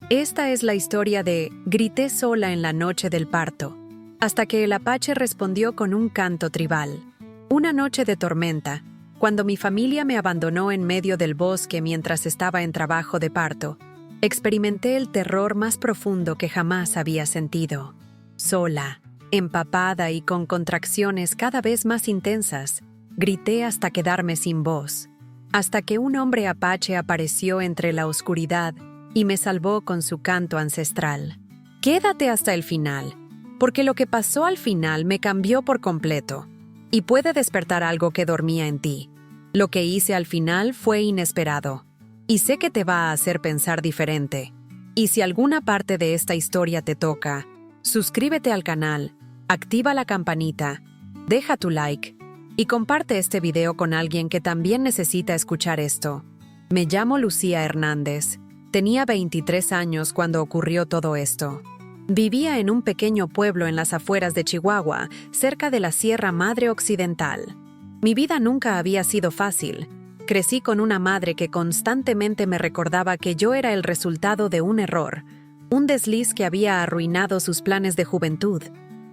Esta es la historia de Grité sola en la noche del parto, hasta que el apache respondió con un canto tribal. Una noche de tormenta, cuando mi familia me abandonó en medio del bosque mientras estaba en trabajo de parto, experimenté el terror más profundo que jamás había sentido. Sola, empapada y con contracciones cada vez más intensas, grité hasta quedarme sin voz, hasta que un hombre apache apareció entre la oscuridad y me salvó con su canto ancestral. Quédate hasta el final, porque lo que pasó al final me cambió por completo y puede despertar algo que dormía en ti. Lo que hice al final fue inesperado y sé que te va a hacer pensar diferente. Y si alguna parte de esta historia te toca, suscríbete al canal, activa la campanita, deja tu like y comparte este video con alguien que también necesita escuchar esto. Me llamo Lucía Hernández. Tenía 23 años cuando ocurrió todo esto. Vivía en un pequeño pueblo en las afueras de Chihuahua, cerca de la Sierra Madre Occidental. Mi vida nunca había sido fácil. Crecí con una madre que constantemente me recordaba que yo era el resultado de un error, un desliz que había arruinado sus planes de juventud.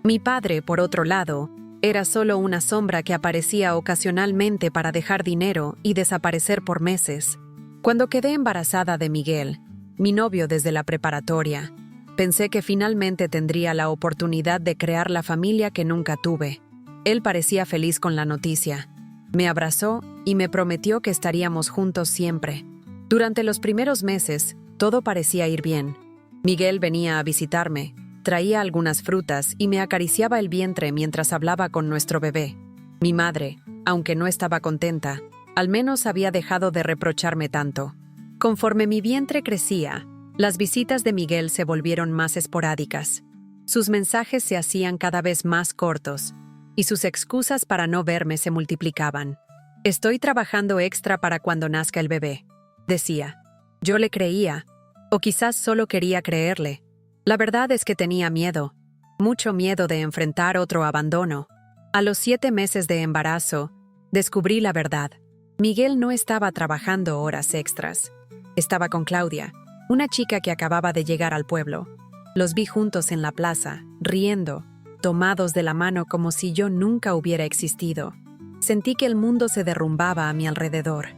Mi padre, por otro lado, era solo una sombra que aparecía ocasionalmente para dejar dinero y desaparecer por meses. Cuando quedé embarazada de Miguel, mi novio desde la preparatoria, pensé que finalmente tendría la oportunidad de crear la familia que nunca tuve. Él parecía feliz con la noticia. Me abrazó y me prometió que estaríamos juntos siempre. Durante los primeros meses, todo parecía ir bien. Miguel venía a visitarme, traía algunas frutas y me acariciaba el vientre mientras hablaba con nuestro bebé. Mi madre, aunque no estaba contenta, al menos había dejado de reprocharme tanto. Conforme mi vientre crecía, las visitas de Miguel se volvieron más esporádicas. Sus mensajes se hacían cada vez más cortos, y sus excusas para no verme se multiplicaban. «Estoy trabajando extra para cuando nazca el bebé», decía. Yo le creía, o quizás solo quería creerle. La verdad es que tenía miedo, mucho miedo de enfrentar otro abandono. A los 7 meses de embarazo, descubrí la verdad. Miguel no estaba trabajando horas extras. Estaba con Claudia, una chica que acababa de llegar al pueblo. Los vi juntos en la plaza, riendo, tomados de la mano como si yo nunca hubiera existido. Sentí que el mundo se derrumbaba a mi alrededor.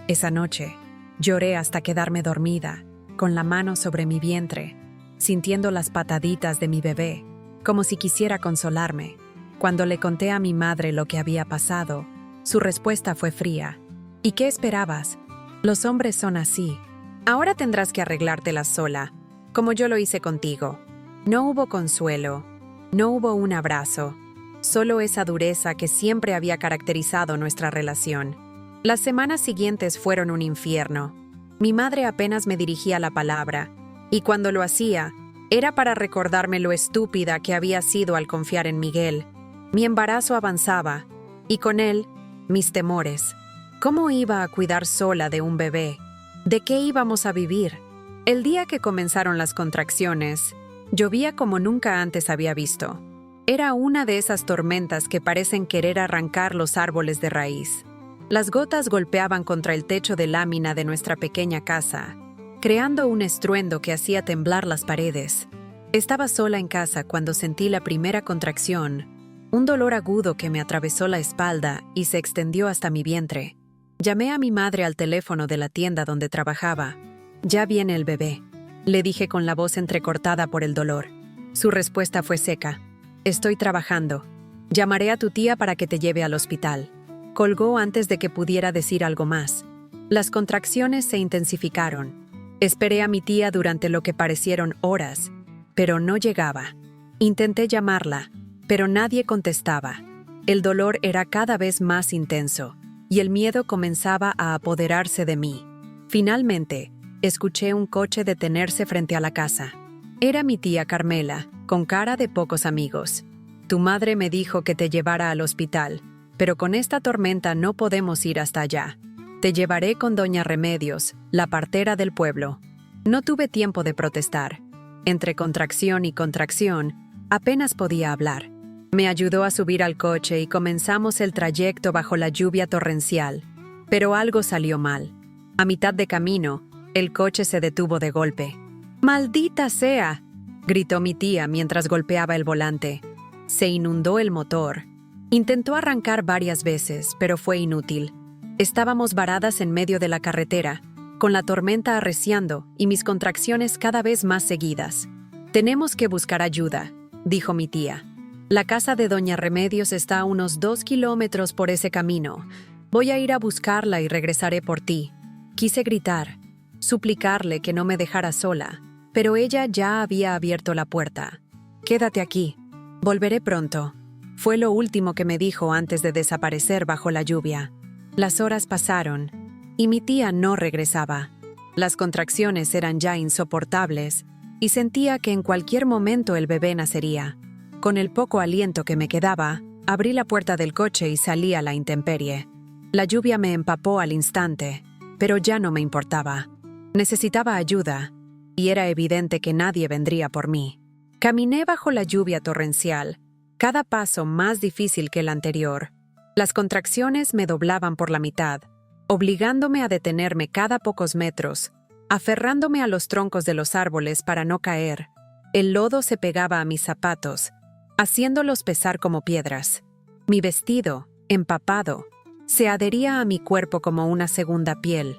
Esa noche, lloré hasta quedarme dormida, con la mano sobre mi vientre, sintiendo las pataditas de mi bebé, como si quisiera consolarme. Cuando le conté a mi madre lo que había pasado, su respuesta fue fría. ¿Y qué esperabas? Los hombres son así. Ahora tendrás que arreglártelas sola, como yo lo hice contigo. No hubo consuelo, no hubo un abrazo, solo esa dureza que siempre había caracterizado nuestra relación. Las semanas siguientes fueron un infierno. Mi madre apenas me dirigía la palabra, y cuando lo hacía, era para recordarme lo estúpida que había sido al confiar en Miguel. Mi embarazo avanzaba, y con él, mis temores. ¿Cómo iba a cuidar sola de un bebé? ¿De qué íbamos a vivir? El día que comenzaron las contracciones, llovía como nunca antes había visto. Era una de esas tormentas que parecen querer arrancar los árboles de raíz. Las gotas golpeaban contra el techo de lámina de nuestra pequeña casa, creando un estruendo que hacía temblar las paredes. Estaba sola en casa cuando sentí la primera contracción, un dolor agudo que me atravesó la espalda y se extendió hasta mi vientre. Llamé a mi madre al teléfono de la tienda donde trabajaba. «Ya viene el bebé», le dije con la voz entrecortada por el dolor. Su respuesta fue seca. «Estoy trabajando. Llamaré a tu tía para que te lleve al hospital». Colgó antes de que pudiera decir algo más. Las contracciones se intensificaron. Esperé a mi tía durante lo que parecieron horas, pero no llegaba. Intenté llamarla, pero nadie contestaba. El dolor era cada vez más intenso, y el miedo comenzaba a apoderarse de mí. Finalmente, escuché un coche detenerse frente a la casa. Era mi tía Carmela, con cara de pocos amigos. «Tu madre me dijo que te llevara al hospital, pero con esta tormenta no podemos ir hasta allá. Te llevaré con doña Remedios, la partera del pueblo». No tuve tiempo de protestar. Entre contracción y contracción, apenas podía hablar. Me ayudó a subir al coche y comenzamos el trayecto bajo la lluvia torrencial. Pero algo salió mal. A mitad de camino, el coche se detuvo de golpe. ¡Maldita sea!, gritó mi tía mientras golpeaba el volante. Se inundó el motor. Intentó arrancar varias veces, pero fue inútil. Estábamos varadas en medio de la carretera, con la tormenta arreciando y mis contracciones cada vez más seguidas. «Tenemos que buscar ayuda», dijo mi tía. «La casa de Doña Remedios está a unos 2 kilómetros por ese camino. Voy a ir a buscarla y regresaré por ti». Quise gritar, suplicarle que no me dejara sola, pero ella ya había abierto la puerta. «Quédate aquí. Volveré pronto», fue lo último que me dijo antes de desaparecer bajo la lluvia. Las horas pasaron y mi tía no regresaba. Las contracciones eran ya insoportables y sentía que en cualquier momento el bebé nacería. Con el poco aliento que me quedaba, abrí la puerta del coche y salí a la intemperie. La lluvia me empapó al instante, pero ya no me importaba. Necesitaba ayuda, y era evidente que nadie vendría por mí. Caminé bajo la lluvia torrencial, cada paso más difícil que el anterior. Las contracciones me doblaban por la mitad, obligándome a detenerme cada pocos metros, aferrándome a los troncos de los árboles para no caer. El lodo se pegaba a mis zapatos, haciéndolos pesar como piedras. Mi vestido, empapado, se adhería a mi cuerpo como una segunda piel,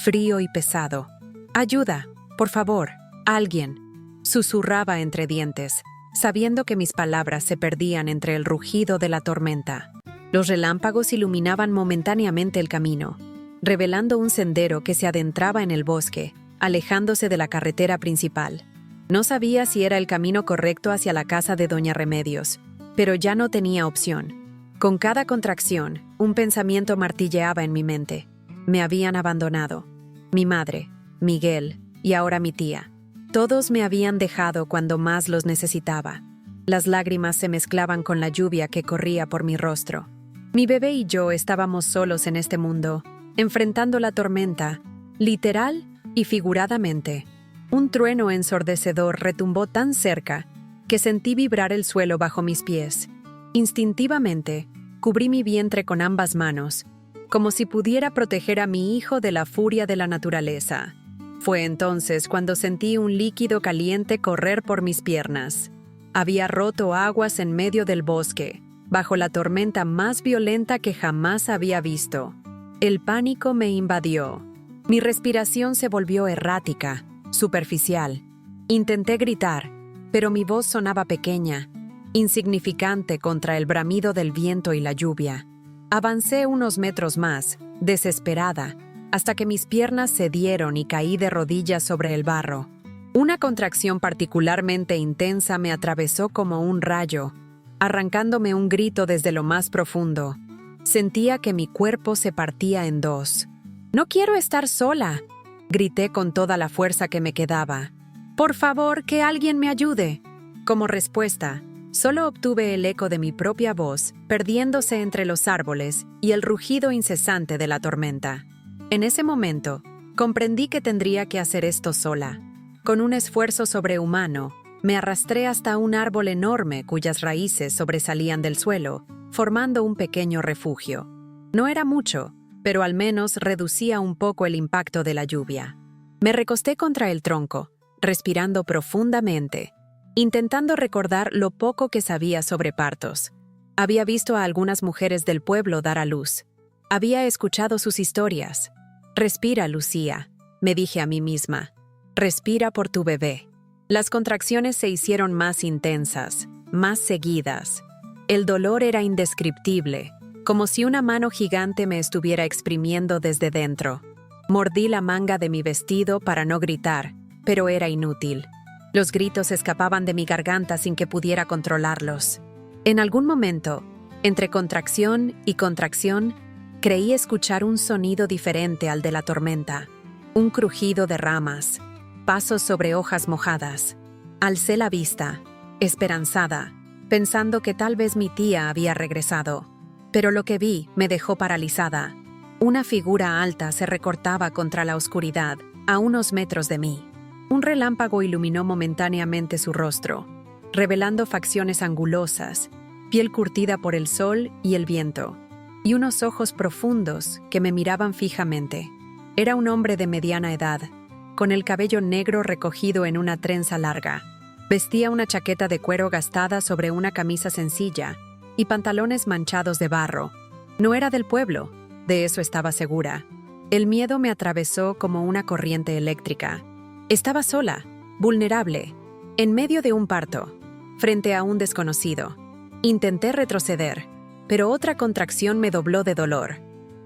frío y pesado. «Ayuda, por favor, alguien», susurraba entre dientes, sabiendo que mis palabras se perdían entre el rugido de la tormenta. Los relámpagos iluminaban momentáneamente el camino, revelando un sendero que se adentraba en el bosque, alejándose de la carretera principal. No sabía si era el camino correcto hacia la casa de Doña Remedios, pero ya no tenía opción. Con cada contracción, un pensamiento martilleaba en mi mente. Me habían abandonado. Mi madre, Miguel y ahora mi tía. Todos me habían dejado cuando más los necesitaba. Las lágrimas se mezclaban con la lluvia que corría por mi rostro. Mi bebé y yo estábamos solos en este mundo, enfrentando la tormenta, literal y figuradamente. Un trueno ensordecedor retumbó tan cerca que sentí vibrar el suelo bajo mis pies. Instintivamente, cubrí mi vientre con ambas manos, como si pudiera proteger a mi hijo de la furia de la naturaleza. Fue entonces cuando sentí un líquido caliente correr por mis piernas. Había roto aguas en medio del bosque, bajo la tormenta más violenta que jamás había visto. El pánico me invadió. Mi respiración se volvió errática, superficial. Intenté gritar, pero mi voz sonaba pequeña, insignificante contra el bramido del viento y la lluvia. Avancé unos metros más, desesperada, hasta que mis piernas cedieron y caí de rodillas sobre el barro. Una contracción particularmente intensa me atravesó como un rayo, arrancándome un grito desde lo más profundo. Sentía que mi cuerpo se partía en dos. «No quiero estar sola», grité con toda la fuerza que me quedaba. «Por favor, que alguien me ayude». Como respuesta, solo obtuve el eco de mi propia voz, perdiéndose entre los árboles y el rugido incesante de la tormenta. En ese momento, comprendí que tendría que hacer esto sola. Con un esfuerzo sobrehumano, me arrastré hasta un árbol enorme cuyas raíces sobresalían del suelo, formando un pequeño refugio. No era mucho, pero al menos reducía un poco el impacto de la lluvia. Me recosté contra el tronco, respirando profundamente, intentando recordar lo poco que sabía sobre partos. Había visto a algunas mujeres del pueblo dar a luz. Había escuchado sus historias. «Respira, Lucía», me dije a mí misma. «Respira por tu bebé». Las contracciones se hicieron más intensas, más seguidas. El dolor era indescriptible, como si una mano gigante me estuviera exprimiendo desde dentro. Mordí la manga de mi vestido para no gritar, pero era inútil. Los gritos escapaban de mi garganta sin que pudiera controlarlos. En algún momento, entre contracción y contracción, creí escuchar un sonido diferente al de la tormenta, un crujido de ramas, pasos sobre hojas mojadas. Alcé la vista, esperanzada, pensando que tal vez mi tía había regresado. Pero lo que vi me dejó paralizada. Una figura alta se recortaba contra la oscuridad, a unos metros de mí. Un relámpago iluminó momentáneamente su rostro, revelando facciones angulosas, piel curtida por el sol y el viento, y unos ojos profundos que me miraban fijamente. Era un hombre de mediana edad, con el cabello negro recogido en una trenza larga. Vestía una chaqueta de cuero gastada sobre una camisa sencilla y pantalones manchados de barro. No era del pueblo, de eso estaba segura. El miedo me atravesó como una corriente eléctrica. Estaba sola, vulnerable, en medio de un parto, frente a un desconocido. Intenté retroceder, pero otra contracción me dobló de dolor.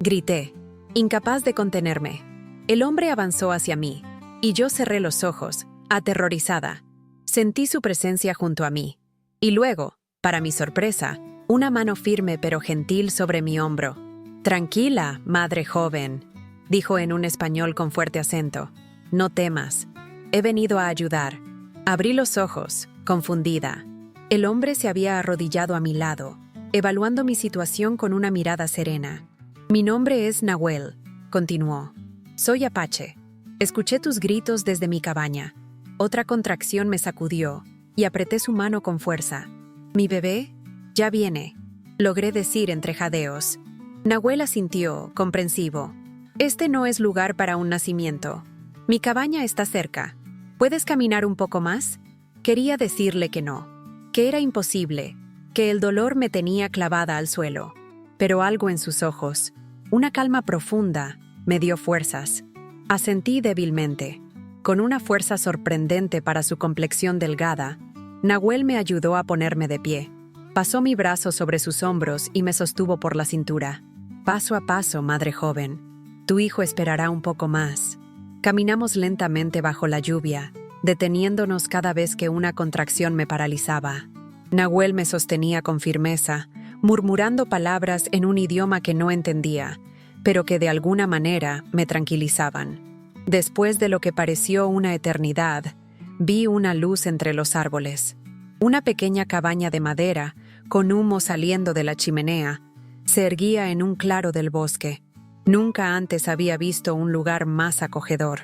Grité, incapaz de contenerme. El hombre avanzó hacia mí, y yo cerré los ojos, aterrorizada. Sentí su presencia junto a mí, y luego, para mi sorpresa, una mano firme pero gentil sobre mi hombro. «Tranquila, madre joven», dijo en un español con fuerte acento. «No temas. He venido a ayudar». Abrí los ojos, confundida. El hombre se había arrodillado a mi lado, evaluando mi situación con una mirada serena. «Mi nombre es Nahuel», continuó. «Soy apache. Escuché tus gritos desde mi cabaña». Otra contracción me sacudió y apreté su mano con fuerza. «¿Mi bebé? Ya viene», logré decir entre jadeos. Nahuel asintió, comprensivo. «Este no es lugar para un nacimiento. Mi cabaña está cerca. ¿Puedes caminar un poco más?» Quería decirle que no, que era imposible, que el dolor me tenía clavada al suelo. Pero algo en sus ojos, una calma profunda, me dio fuerzas. Asentí débilmente. Con una fuerza sorprendente para su complexión delgada, Nahuel me ayudó a ponerme de pie. Pasó mi brazo sobre sus hombros y me sostuvo por la cintura. «Paso a paso, madre joven. Tu hijo esperará un poco más». Caminamos lentamente bajo la lluvia, deteniéndonos cada vez que una contracción me paralizaba. Nahuel me sostenía con firmeza, murmurando palabras en un idioma que no entendía, pero que de alguna manera me tranquilizaban. Después de lo que pareció una eternidad, vi una luz entre los árboles. Una pequeña cabaña de madera, con humo saliendo de la chimenea, se erguía en un claro del bosque. Nunca antes había visto un lugar más acogedor.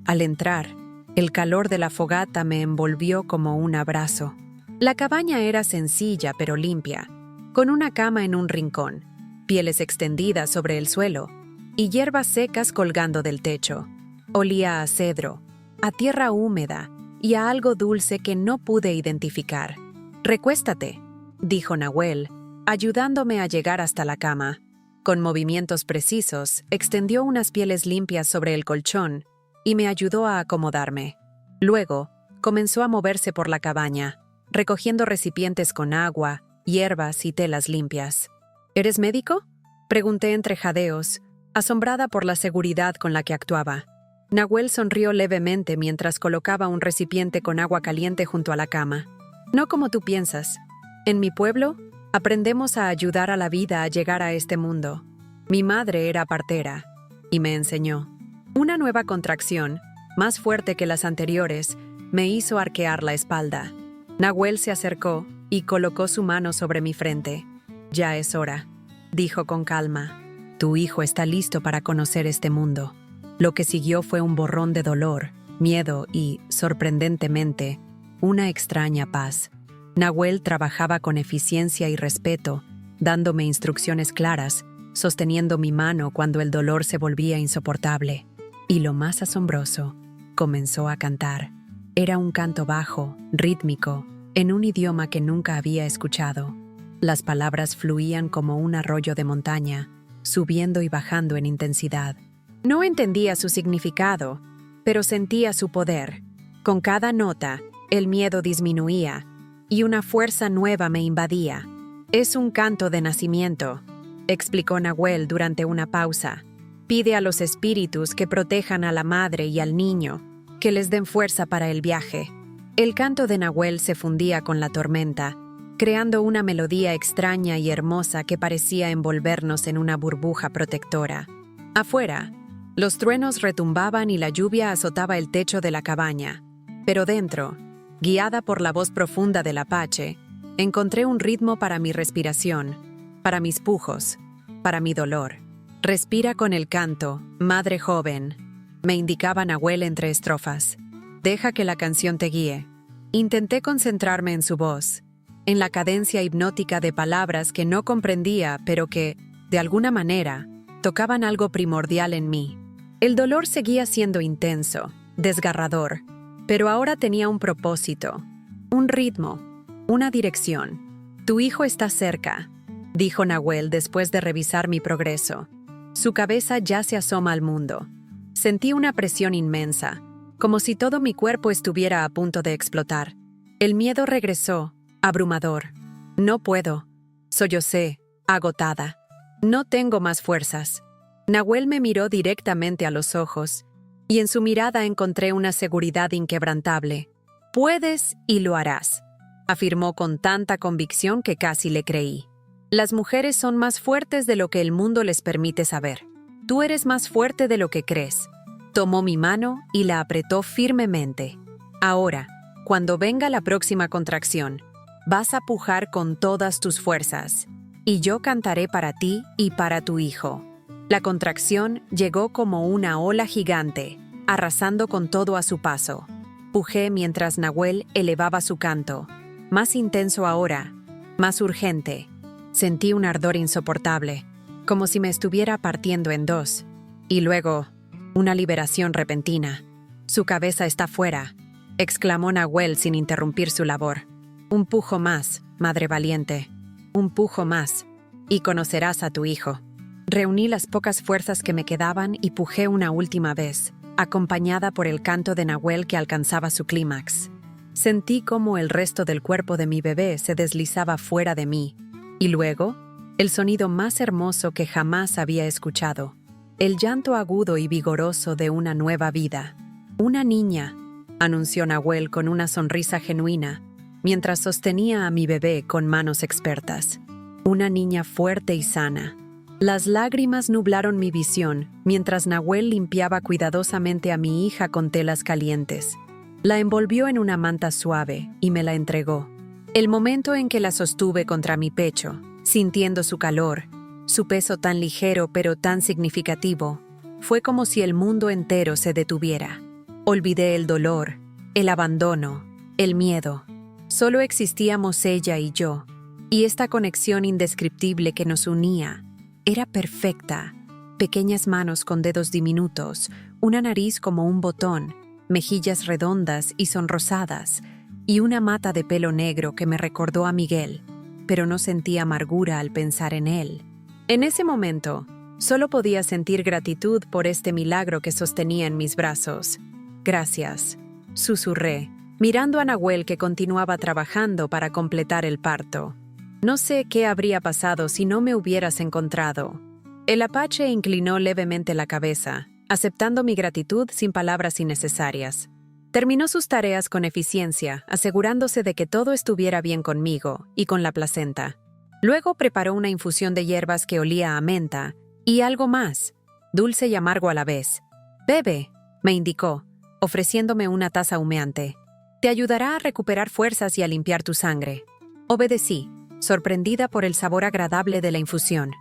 Al entrar, el calor de la fogata me envolvió como un abrazo. La cabaña era sencilla pero limpia, con una cama en un rincón, pieles extendidas sobre el suelo y hierbas secas colgando del techo. Olía a cedro, a tierra húmeda y a algo dulce que no pude identificar. «Recuéstate», dijo Nahuel, ayudándome a llegar hasta la cama. Con movimientos precisos, extendió unas pieles limpias sobre el colchón y me ayudó a acomodarme. Luego, comenzó a moverse por la cabaña, recogiendo recipientes con agua, hierbas y telas limpias. «¿Eres médico?», pregunté entre jadeos, asombrada por la seguridad con la que actuaba. Nahuel sonrió levemente mientras colocaba un recipiente con agua caliente junto a la cama. «No como tú piensas. En mi pueblo, aprendemos a ayudar a la vida a llegar a este mundo. Mi madre era partera y me enseñó». Una nueva contracción, más fuerte que las anteriores, me hizo arquear la espalda. Nahuel se acercó y colocó su mano sobre mi frente. «Ya es hora», dijo con calma. «Tu hijo está listo para conocer este mundo». Lo que siguió fue un borrón de dolor, miedo y, sorprendentemente, una extraña paz. Nahuel trabajaba con eficiencia y respeto, dándome instrucciones claras, sosteniendo mi mano cuando el dolor se volvía insoportable. Y lo más asombroso, comenzó a cantar. Era un canto bajo, rítmico, en un idioma que nunca había escuchado. Las palabras fluían como un arroyo de montaña, subiendo y bajando en intensidad. No entendía su significado, pero sentía su poder. Con cada nota, el miedo disminuía y una fuerza nueva me invadía. «Es un canto de nacimiento», explicó Nahuel durante una pausa. «Pide a los espíritus que protejan a la madre y al niño, que les den fuerza para el viaje». El canto de Nahuel se fundía con la tormenta, creando una melodía extraña y hermosa que parecía envolvernos en una burbuja protectora. Afuera, los truenos retumbaban y la lluvia azotaba el techo de la cabaña. Pero dentro, guiada por la voz profunda del apache, encontré un ritmo para mi respiración, para mis pujos, para mi dolor. «Respira con el canto, madre joven», me indicaba Nahuel entre estrofas. «Deja que la canción te guíe». Intenté concentrarme en su voz, en la cadencia hipnótica de palabras que no comprendía, pero que, de alguna manera, tocaban algo primordial en mí. El dolor seguía siendo intenso, desgarrador, pero ahora tenía un propósito, un ritmo, una dirección. Tu hijo está cerca, dijo Nahuel después de revisar mi progreso. Su cabeza ya se asoma al mundo. Sentí una presión inmensa, como si todo mi cuerpo estuviera a punto de explotar. El miedo regresó, abrumador. No puedo. Sollocé, agotada. No tengo más fuerzas. Nahuel me miró directamente a los ojos, y en su mirada encontré una seguridad inquebrantable. Puedes y lo harás, afirmó con tanta convicción que casi le creí. Las mujeres son más fuertes de lo que el mundo les permite saber. Tú eres más fuerte de lo que crees. Tomó mi mano y la apretó firmemente. Ahora, cuando venga la próxima contracción, vas a pujar con todas tus fuerzas, y yo cantaré para ti y para tu hijo. La contracción llegó como una ola gigante, arrasando con todo a su paso. Pujé mientras Nahuel elevaba su canto, más intenso ahora, más urgente. Sentí un ardor insoportable, como si me estuviera partiendo en dos. Y luego, una liberación repentina. Su cabeza está fuera, exclamó Nahuel sin interrumpir su labor. Un pujo más, madre valiente. Un pujo más, y conocerás a tu hijo. Reuní las pocas fuerzas que me quedaban y pujé una última vez, acompañada por el canto de Nahuel que alcanzaba su clímax. Sentí cómo el resto del cuerpo de mi bebé se deslizaba fuera de mí, y luego, el sonido más hermoso que jamás había escuchado, el llanto agudo y vigoroso de una nueva vida. Una niña, anunció Nahuel con una sonrisa genuina, mientras sostenía a mi bebé con manos expertas. Una niña fuerte y sana. Las lágrimas nublaron mi visión mientras Nahuel limpiaba cuidadosamente a mi hija con telas calientes. La envolvió en una manta suave y me la entregó. El momento en que la sostuve contra mi pecho, sintiendo su calor, su peso tan ligero pero tan significativo, fue como si el mundo entero se detuviera. Olvidé el dolor, el abandono, el miedo. Solo existíamos ella y yo, y esta conexión indescriptible que nos unía era perfecta. Pequeñas manos con dedos diminutos, una nariz como un botón, mejillas redondas y sonrosadas, y una mata de pelo negro que me recordó a Miguel, pero no sentí amargura al pensar en él. En ese momento, solo podía sentir gratitud por este milagro que sostenía en mis brazos. Gracias, susurré, mirando a Nahuel que continuaba trabajando para completar el parto. No sé qué habría pasado si no me hubieras encontrado. El apache inclinó levemente la cabeza, aceptando mi gratitud sin palabras innecesarias. Terminó sus tareas con eficiencia, asegurándose de que todo estuviera bien conmigo y con la placenta. Luego preparó una infusión de hierbas que olía a menta y algo más, dulce y amargo a la vez. «Bebe», me indicó, ofreciéndome una taza humeante. «Te ayudará a recuperar fuerzas y a limpiar tu sangre». Obedecí, sorprendida por el sabor agradable de la infusión.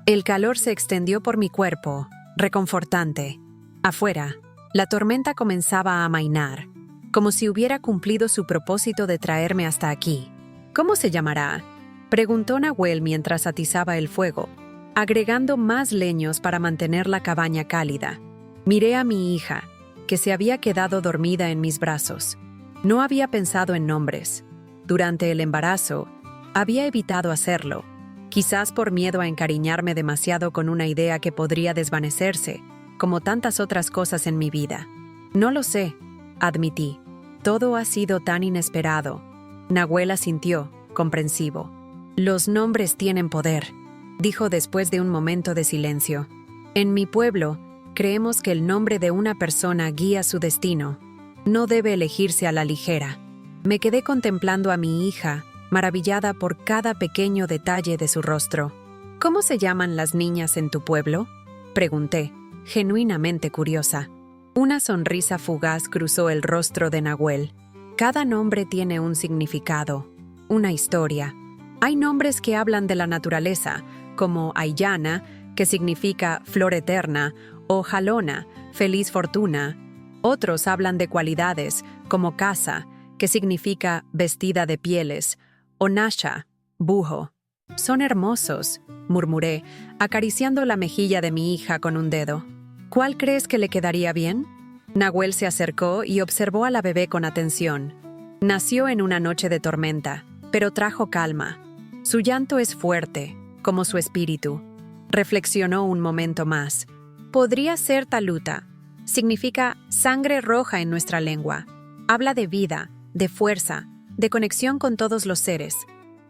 El calor se extendió por mi cuerpo, reconfortante. Afuera, la tormenta comenzaba a amainar, como si hubiera cumplido su propósito de traerme hasta aquí. «¿Cómo se llamará?», preguntó Nahuel mientras atizaba el fuego, agregando más leños para mantener la cabaña cálida. Miré a mi hija, que se había quedado dormida en mis brazos. No había pensado en nombres. Durante el embarazo, había evitado hacerlo, quizás por miedo a encariñarme demasiado con una idea que podría desvanecerse, como tantas otras cosas en mi vida. «No lo sé», admití. «Todo ha sido tan inesperado». Nahuel asintió, comprensivo. «Los nombres tienen poder», dijo después de un momento de silencio. «En mi pueblo, creemos que el nombre de una persona guía su destino. No debe elegirse a la ligera». Me quedé contemplando a mi hija, maravillada por cada pequeño detalle de su rostro. «¿Cómo se llaman las niñas en tu pueblo?», pregunté, genuinamente curiosa. Una sonrisa fugaz cruzó el rostro de Nahuel. «Cada nombre tiene un significado, una historia. Hay nombres que hablan de la naturaleza, como Ayana, que significa flor eterna, o Jalona, feliz fortuna. Otros hablan de cualidades, como Casa, que significa vestida de pieles, o Nasha, bujo. Son hermosos», murmuré, acariciando la mejilla de mi hija con un dedo. «¿Cuál crees que le quedaría bien?». Nahuel se acercó y observó a la bebé con atención. Nació en una noche de tormenta, pero trajo calma. Su llanto es fuerte, como su espíritu. Reflexionó un momento más. Podría ser Taluta. Significa sangre roja en nuestra lengua. Habla de vida, de fuerza, de conexión con todos los seres.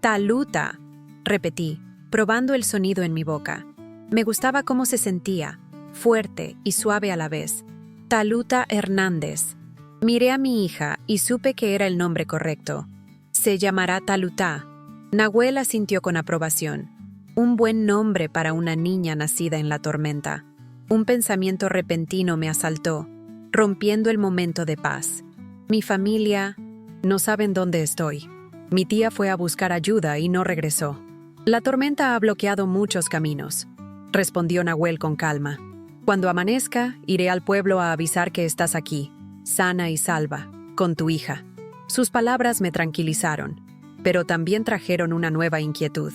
Taluta, repetí, probando el sonido en mi boca. Me gustaba cómo se sentía, fuerte y suave a la vez. Taluta Hernández. Miré a mi hija y supe que era el nombre correcto. Se llamará Taluta. Nahuel asintió con aprobación. Un buen nombre para una niña nacida en la tormenta. Un pensamiento repentino me asaltó, rompiendo el momento de paz. Mi familia no saben dónde estoy. Mi tía fue a buscar ayuda y no regresó. La tormenta ha bloqueado muchos caminos, respondió Nahuel con calma. Cuando amanezca, iré al pueblo a avisar que estás aquí, sana y salva, con tu hija. Sus palabras me tranquilizaron, pero también trajeron una nueva inquietud.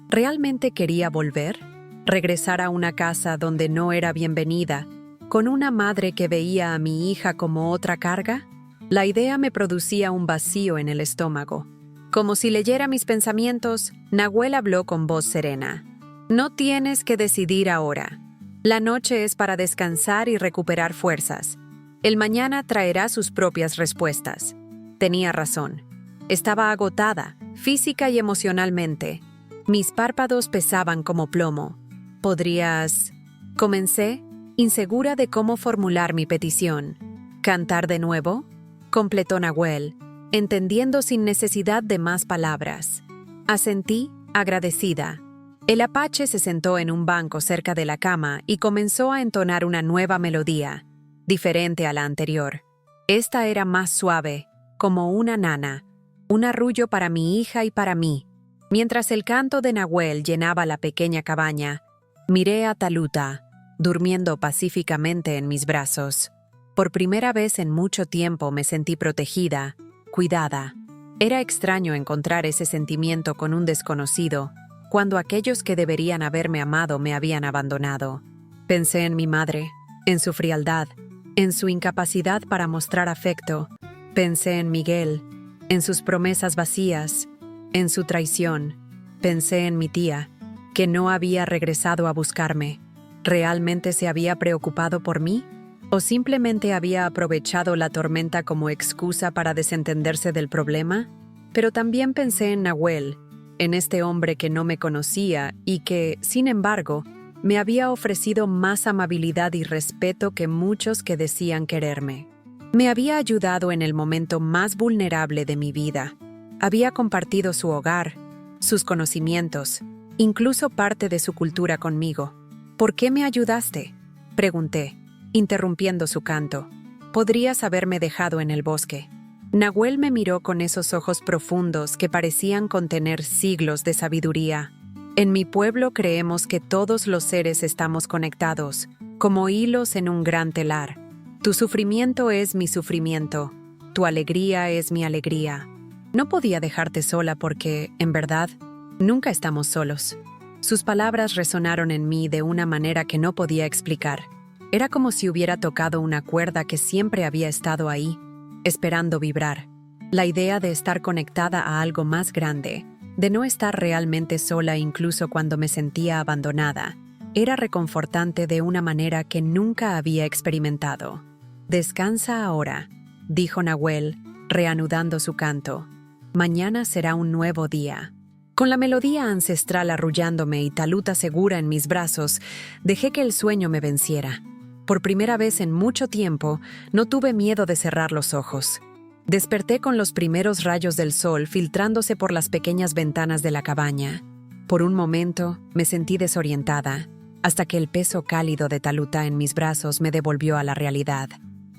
¿Realmente quería volver? ¿Regresar a una casa donde no era bienvenida, con una madre que veía a mi hija como otra carga? La idea me producía un vacío en el estómago. Como si leyera mis pensamientos, Nahuel habló con voz serena. No tienes que decidir ahora. La noche es para descansar y recuperar fuerzas. El mañana traerá sus propias respuestas. Tenía razón. Estaba agotada, física y emocionalmente. Mis párpados pesaban como plomo. ¿Podrías...? Comencé, insegura de cómo formular mi petición. ¿Cantar de nuevo? Completó Nahuel, entendiendo sin necesidad de más palabras. Asentí, agradecida. El apache se sentó en un banco cerca de la cama y comenzó a entonar una nueva melodía, diferente a la anterior. Esta era más suave, como una nana, un arrullo para mi hija y para mí. Mientras el canto de Nahuel llenaba la pequeña cabaña, miré a Taluta, durmiendo pacíficamente en mis brazos. Por primera vez en mucho tiempo me sentí protegida, cuidada. Era extraño encontrar ese sentimiento con un desconocido, cuando aquellos que deberían haberme amado me habían abandonado. Pensé en mi madre, en su frialdad, en su incapacidad para mostrar afecto. Pensé en Miguel, en sus promesas vacías, en su traición. Pensé en mi tía, que no había regresado a buscarme. ¿Realmente se había preocupado por mí? ¿O simplemente había aprovechado la tormenta como excusa para desentenderse del problema? Pero también pensé en Nahuel, en este hombre que no me conocía y que, sin embargo, me había ofrecido más amabilidad y respeto que muchos que decían quererme. Me había ayudado en el momento más vulnerable de mi vida. Había compartido su hogar, sus conocimientos, incluso parte de su cultura conmigo. ¿Por qué me ayudaste?, pregunté, interrumpiendo su canto. Podrías haberme dejado en el bosque. Nahuel me miró con esos ojos profundos que parecían contener siglos de sabiduría. En mi pueblo creemos que todos los seres estamos conectados, como hilos en un gran telar. Tu sufrimiento es mi sufrimiento, tu alegría es mi alegría. No podía dejarte sola porque, en verdad, nunca estamos solos. Sus palabras resonaron en mí de una manera que no podía explicar. Era como si hubiera tocado una cuerda que siempre había estado ahí, esperando vibrar. La idea de estar conectada a algo más grande, de no estar realmente sola incluso cuando me sentía abandonada, era reconfortante de una manera que nunca había experimentado. Descansa ahora, dijo Nahuel, reanudando su canto. Mañana será un nuevo día. Con la melodía ancestral arrullándome y Taluta segura en mis brazos, dejé que el sueño me venciera. Por primera vez en mucho tiempo, no tuve miedo de cerrar los ojos. Desperté con los primeros rayos del sol filtrándose por las pequeñas ventanas de la cabaña. Por un momento, me sentí desorientada, hasta que el peso cálido de Taluta en mis brazos me devolvió a la realidad.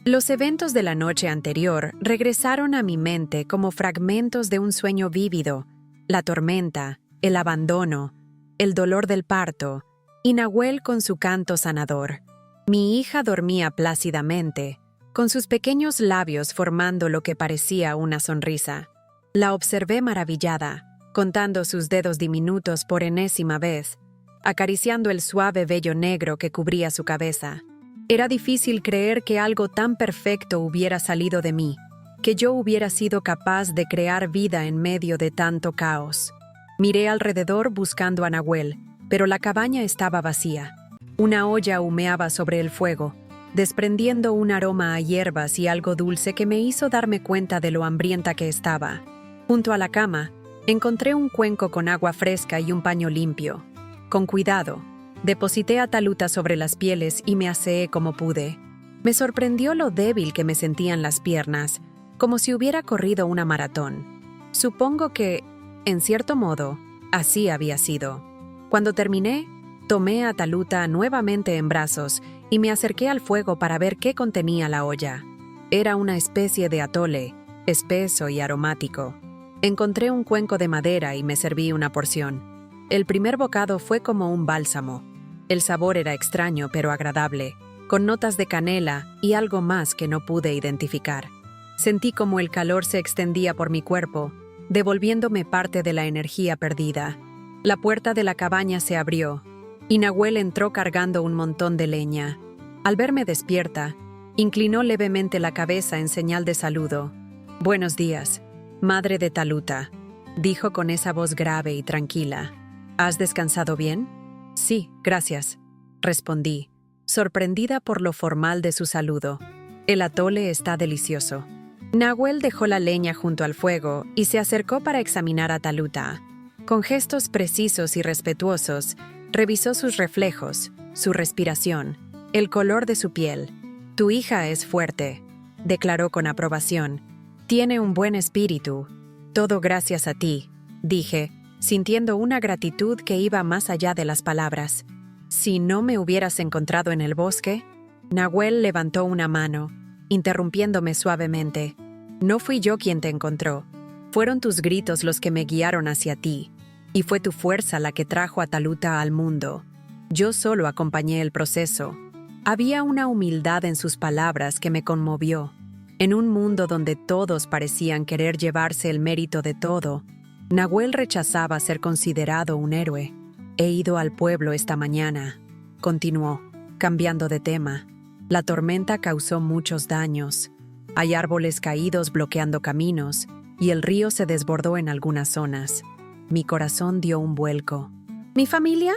Los eventos de la noche anterior regresaron a mi mente como fragmentos de un sueño vívido: la tormenta, el abandono, el dolor del parto, y Nahuel con su canto sanador. Mi hija dormía plácidamente, con sus pequeños labios formando lo que parecía una sonrisa. La observé maravillada, contando sus dedos diminutos por enésima vez, acariciando el suave vello negro que cubría su cabeza. Era difícil creer que algo tan perfecto hubiera salido de mí, que yo hubiera sido capaz de crear vida en medio de tanto caos. Miré alrededor buscando a Nahuel, pero la cabaña estaba vacía. Una olla humeaba sobre el fuego, desprendiendo un aroma a hierbas y algo dulce que me hizo darme cuenta de lo hambrienta que estaba. Junto a la cama, encontré un cuenco con agua fresca y un paño limpio. Con cuidado, deposité a Taluta sobre las pieles y me aseé como pude. Me sorprendió lo débil que me sentían las piernas, como si hubiera corrido una maratón. Supongo que, en cierto modo, así había sido. Cuando terminé, tomé a Taluta nuevamente en brazos y me acerqué al fuego para ver qué contenía la olla. Era una especie de atole, espeso y aromático. Encontré un cuenco de madera y me serví una porción. El primer bocado fue como un bálsamo. El sabor era extraño pero agradable, con notas de canela y algo más que no pude identificar. Sentí como el calor se extendía por mi cuerpo, devolviéndome parte de la energía perdida. La puerta de la cabaña se abrió, y Nahuel entró cargando un montón de leña. Al verme despierta, inclinó levemente la cabeza en señal de saludo. «Buenos días, madre de Taluta», dijo con esa voz grave y tranquila. «¿Has descansado bien?» «Sí, gracias», respondí, sorprendida por lo formal de su saludo. «El atole está delicioso». Nahuel dejó la leña junto al fuego y se acercó para examinar a Taluta. Con gestos precisos y respetuosos, revisó sus reflejos, su respiración, el color de su piel. «Tu hija es fuerte», declaró con aprobación. «Tiene un buen espíritu. Todo gracias a ti», dije, sintiendo una gratitud que iba más allá de las palabras. «Si no me hubieras encontrado en el bosque», Nahuel levantó una mano, interrumpiéndome suavemente. «No fui yo quien te encontró. Fueron tus gritos los que me guiaron hacia ti, y fue tu fuerza la que trajo a Taluta al mundo. Yo solo acompañé el proceso». Había una humildad en sus palabras que me conmovió. En un mundo donde todos parecían querer llevarse el mérito de todo, Nahuel rechazaba ser considerado un héroe. «He ido al pueblo esta mañana», continuó, cambiando de tema. «La tormenta causó muchos daños. Hay árboles caídos bloqueando caminos, y el río se desbordó en algunas zonas. Mi corazón dio un vuelco». «¿Mi familia?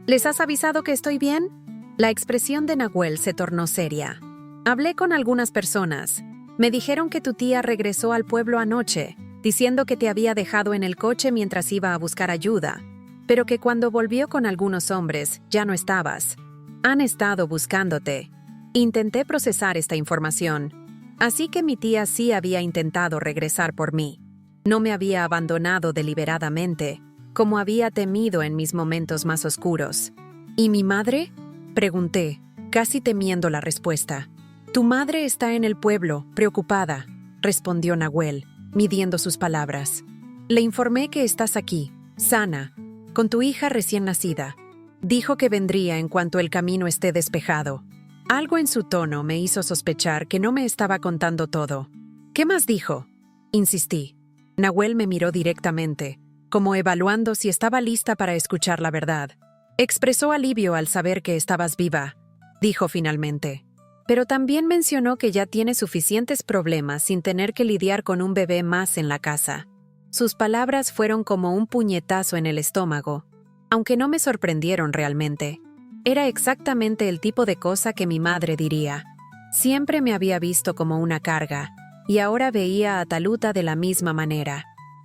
¿Les has avisado que estoy bien?» La expresión de Nahuel se tornó seria. «Hablé con algunas personas. Me dijeron que tu tía regresó al pueblo anoche, diciendo que te había dejado en el coche mientras iba a buscar ayuda, pero que cuando volvió con algunos hombres ya no estabas. Han estado buscándote». Intenté procesar esta información. Así que mi tía sí había intentado regresar por mí. No me había abandonado deliberadamente, como había temido en mis momentos más oscuros. «¿Y mi madre?», pregunté, casi temiendo la respuesta. «Tu madre está en el pueblo, preocupada», respondió Nahuel, midiendo sus palabras. «Le informé que estás aquí, sana, con tu hija recién nacida. Dijo que vendría en cuanto el camino esté despejado». Algo en su tono me hizo sospechar que no me estaba contando todo. «¿Qué más dijo?», insistí. Nahuel me miró directamente, como evaluando si estaba lista para escuchar la verdad. «Expresó alivio al saber que estabas viva», dijo finalmente. «Pero también mencionó que ya tiene suficientes problemas sin tener que lidiar con un bebé más en la casa». Sus palabras fueron como un puñetazo en el estómago, aunque no me sorprendieron realmente. Era exactamente el tipo de cosa que mi madre diría. Siempre me había visto como una carga, y ahora veía a Taluta de la misma manera.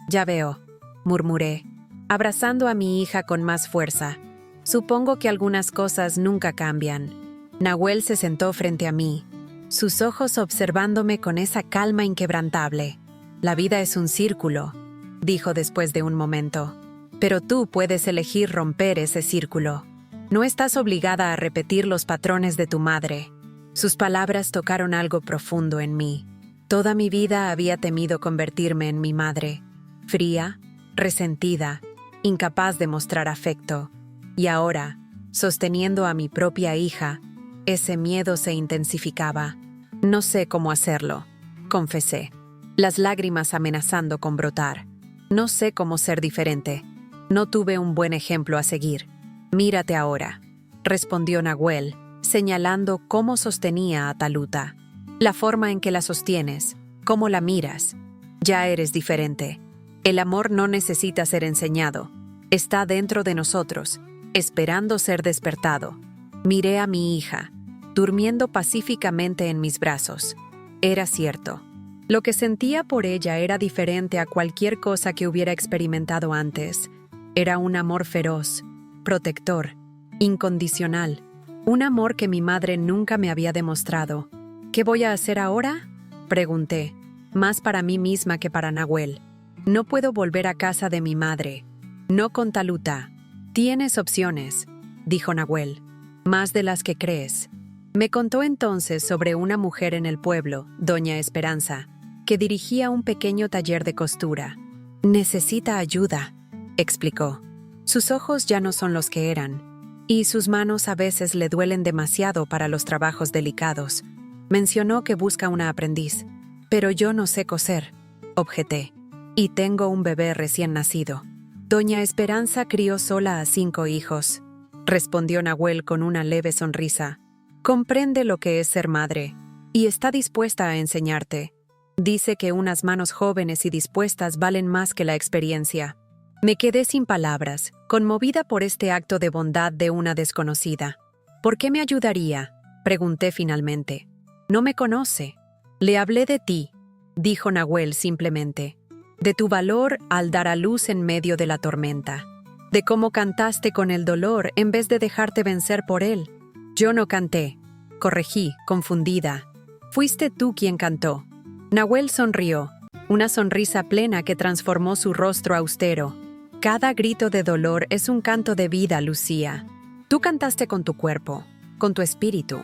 «Ya veo», murmuré, abrazando a mi hija con más fuerza. «Supongo que algunas cosas nunca cambian». Nahuel se sentó frente a mí, sus ojos observándome con esa calma inquebrantable. «La vida es un círculo», dijo después de un momento. «Pero tú puedes elegir romper ese círculo. No estás obligada a repetir los patrones de tu madre». Sus palabras tocaron algo profundo en mí. Toda mi vida había temido convertirme en mi madre, fría, resentida, incapaz de mostrar afecto. Y ahora, sosteniendo a mi propia hija, ese miedo se intensificaba. «No sé cómo hacerlo», confesé, las lágrimas amenazando con brotar. «No sé cómo ser diferente. No tuve un buen ejemplo a seguir». «Mírate ahora», respondió Nahuel, señalando cómo sostenía a Taluta. La forma en que la sostienes, cómo la miras. Ya eres diferente. El amor no necesita ser enseñado. Está dentro de nosotros, esperando ser despertado. Miré a mi hija, durmiendo pacíficamente en mis brazos. Era cierto. Lo que sentía por ella era diferente a cualquier cosa que hubiera experimentado antes. Era un amor feroz, protector, incondicional. Un amor que mi madre nunca me había demostrado. ¿Qué voy a hacer ahora?, pregunté, más para mí misma que para Nahuel. No puedo volver a casa de mi madre. No con Taluta. Tienes opciones, dijo Nahuel. Más de las que crees. Me contó entonces sobre una mujer en el pueblo, doña Esperanza, que dirigía un pequeño taller de costura. Necesita ayuda, explicó. Sus ojos ya no son los que eran, y sus manos a veces le duelen demasiado para los trabajos delicados. Mencionó que busca una aprendiz. Pero yo no sé coser, objeté. Y tengo un bebé recién nacido. Doña Esperanza crió sola a 5 hijos, respondió Nahuel con una leve sonrisa. Comprende lo que es ser madre, y está dispuesta a enseñarte. Dice que unas manos jóvenes y dispuestas valen más que la experiencia. Me quedé sin palabras, conmovida por este acto de bondad de una desconocida. ¿Por qué me ayudaría?, pregunté finalmente. No me conoce. Le hablé de ti, dijo Nahuel simplemente. De tu valor al dar a luz en medio de la tormenta. De cómo cantaste con el dolor en vez de dejarte vencer por él. Yo no canté, corregí, confundida. Fuiste tú quien cantó. Nahuel sonrió, una sonrisa plena que transformó su rostro austero. Cada grito de dolor es un canto de vida, Lucía. Tú cantaste con tu cuerpo, con tu espíritu.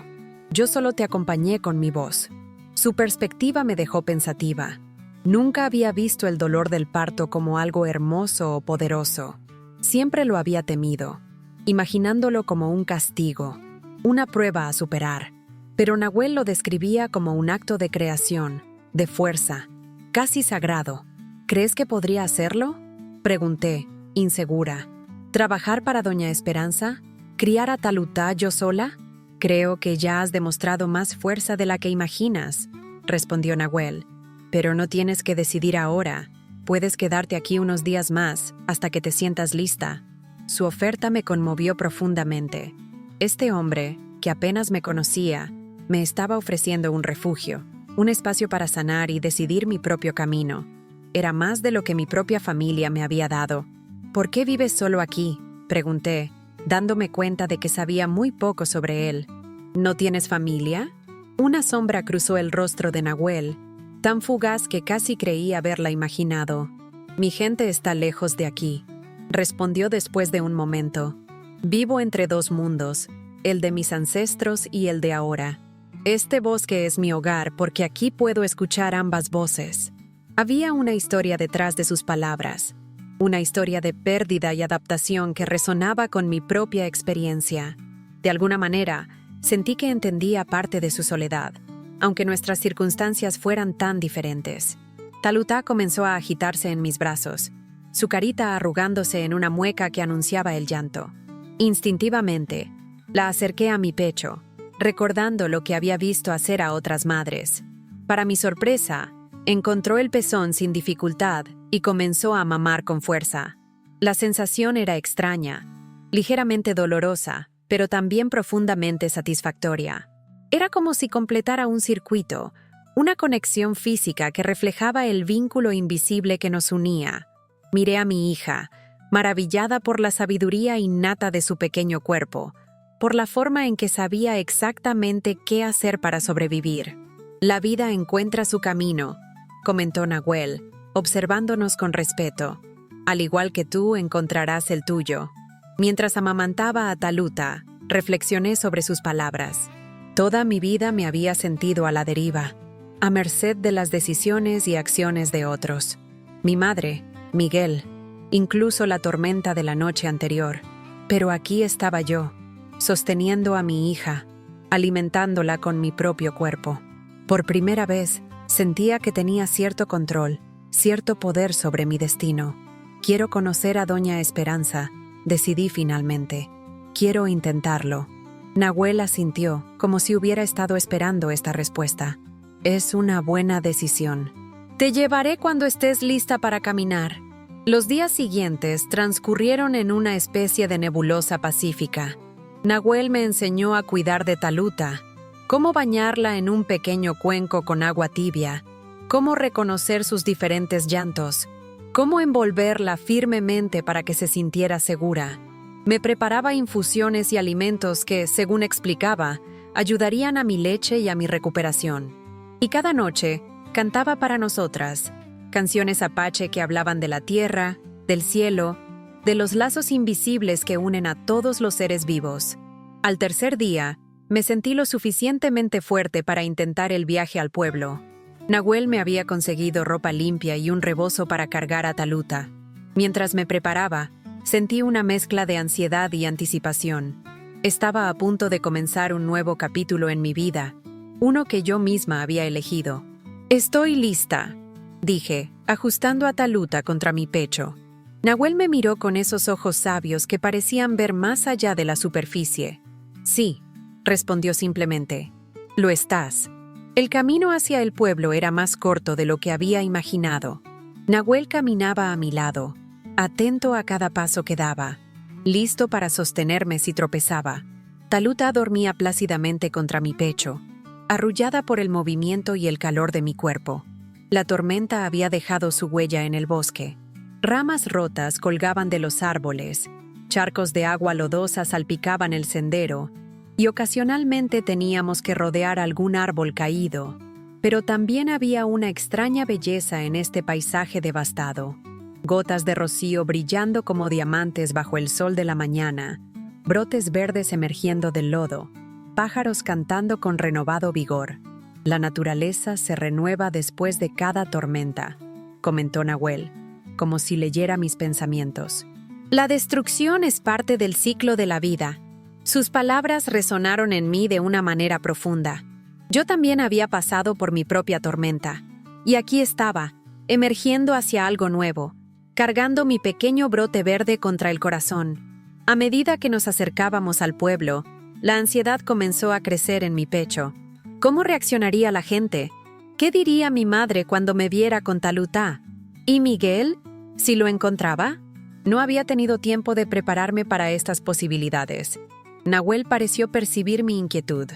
Yo solo te acompañé con mi voz. Su perspectiva me dejó pensativa. Nunca había visto el dolor del parto como algo hermoso o poderoso. Siempre lo había temido, imaginándolo como un castigo, una prueba a superar. Pero Nahuel lo describía como un acto de creación, de fuerza, casi sagrado. ¿Crees que podría hacerlo?, pregunté, insegura. ¿Trabajar para doña Esperanza? ¿Criar a Taluta yo sola? Creo que ya has demostrado más fuerza de la que imaginas, respondió Nahuel. Pero no tienes que decidir ahora. Puedes quedarte aquí unos días más, hasta que te sientas lista. Su oferta me conmovió profundamente. Este hombre, que apenas me conocía, me estaba ofreciendo un refugio, un espacio para sanar y decidir mi propio camino. Era más de lo que mi propia familia me había dado. ¿Por qué vives solo aquí?, pregunté, dándome cuenta de que sabía muy poco sobre él. ¿No tienes familia? Una sombra cruzó el rostro de Nahuel, tan fugaz que casi creí haberla imaginado. Mi gente está lejos de aquí, respondió después de un momento. Vivo entre 2 mundos, el de mis ancestros y el de ahora. Este bosque es mi hogar porque aquí puedo escuchar ambas voces. Había una historia detrás de sus palabras, una historia de pérdida y adaptación que resonaba con mi propia experiencia. De alguna manera, sentí que entendía parte de su soledad, aunque nuestras circunstancias fueran tan diferentes. Taluta comenzó a agitarse en mis brazos, su carita arrugándose en una mueca que anunciaba el llanto. Instintivamente, la acerqué a mi pecho, recordando lo que había visto hacer a otras madres. Para mi sorpresa, encontró el pezón sin dificultad y comenzó a mamar con fuerza. La sensación era extraña, ligeramente dolorosa, pero también profundamente satisfactoria. Era como si completara un circuito, una conexión física que reflejaba el vínculo invisible que nos unía. Miré a mi hija, maravillada por la sabiduría innata de su pequeño cuerpo, por la forma en que sabía exactamente qué hacer para sobrevivir. La vida encuentra su camino, comentó Nahuel, observándonos con respeto. Al igual que tú, encontrarás el tuyo. Mientras amamantaba a Taluta, reflexioné sobre sus palabras. Toda mi vida me había sentido a la deriva, a merced de las decisiones y acciones de otros. Mi madre, Miguel, incluso la tormenta de la noche anterior. Pero aquí estaba yo, sosteniendo a mi hija, alimentándola con mi propio cuerpo. Por primera vez, sentía que tenía cierto control, cierto poder sobre mi destino. Quiero conocer a doña Esperanza, decidí finalmente. Quiero intentarlo. Nahuel asintió, como si hubiera estado esperando esta respuesta. Es una buena decisión. Te llevaré cuando estés lista para caminar. Los días siguientes transcurrieron en una especie de nebulosa pacífica. Nahuel me enseñó a cuidar de Taluta, cómo bañarla en un pequeño cuenco con agua tibia, cómo reconocer sus diferentes llantos, cómo envolverla firmemente para que se sintiera segura. Me preparaba infusiones y alimentos que, según explicaba, ayudarían a mi leche y a mi recuperación. Y cada noche cantaba para nosotras canciones apache que hablaban de la tierra, del cielo, de los lazos invisibles que unen a todos los seres vivos. Al tercer día, me sentí lo suficientemente fuerte para intentar el viaje al pueblo. Nahuel me había conseguido ropa limpia y un rebozo para cargar a Taluta. Mientras me preparaba, sentí una mezcla de ansiedad y anticipación. Estaba a punto de comenzar un nuevo capítulo en mi vida, uno que yo misma había elegido. «Estoy lista», dije, ajustando a Taluta contra mi pecho. Nahuel me miró con esos ojos sabios que parecían ver más allá de la superficie. «Sí», respondió simplemente. «Lo estás». El camino hacia el pueblo era más corto de lo que había imaginado. Nahuel caminaba a mi lado, atento a cada paso que daba, listo para sostenerme si tropezaba. Taluta dormía plácidamente contra mi pecho, arrullada por el movimiento y el calor de mi cuerpo. La tormenta había dejado su huella en el bosque. Ramas rotas colgaban de los árboles, charcos de agua lodosa salpicaban el sendero, y ocasionalmente teníamos que rodear algún árbol caído. Pero también había una extraña belleza en este paisaje devastado. Gotas de rocío brillando como diamantes bajo el sol de la mañana, brotes verdes emergiendo del lodo, pájaros cantando con renovado vigor. La naturaleza se renueva después de cada tormenta, comentó Nahuel, como si leyera mis pensamientos. La destrucción es parte del ciclo de la vida. Sus palabras resonaron en mí de una manera profunda. Yo también había pasado por mi propia tormenta, y aquí estaba, emergiendo hacia algo nuevo, cargando mi pequeño brote verde contra el corazón. A medida que nos acercábamos al pueblo, la ansiedad comenzó a crecer en mi pecho. ¿Cómo reaccionaría la gente? ¿Qué diría mi madre cuando me viera con Taluta? ¿Y Miguel? ¿Si lo encontraba? No había tenido tiempo de prepararme para estas posibilidades. Nahuel pareció percibir mi inquietud.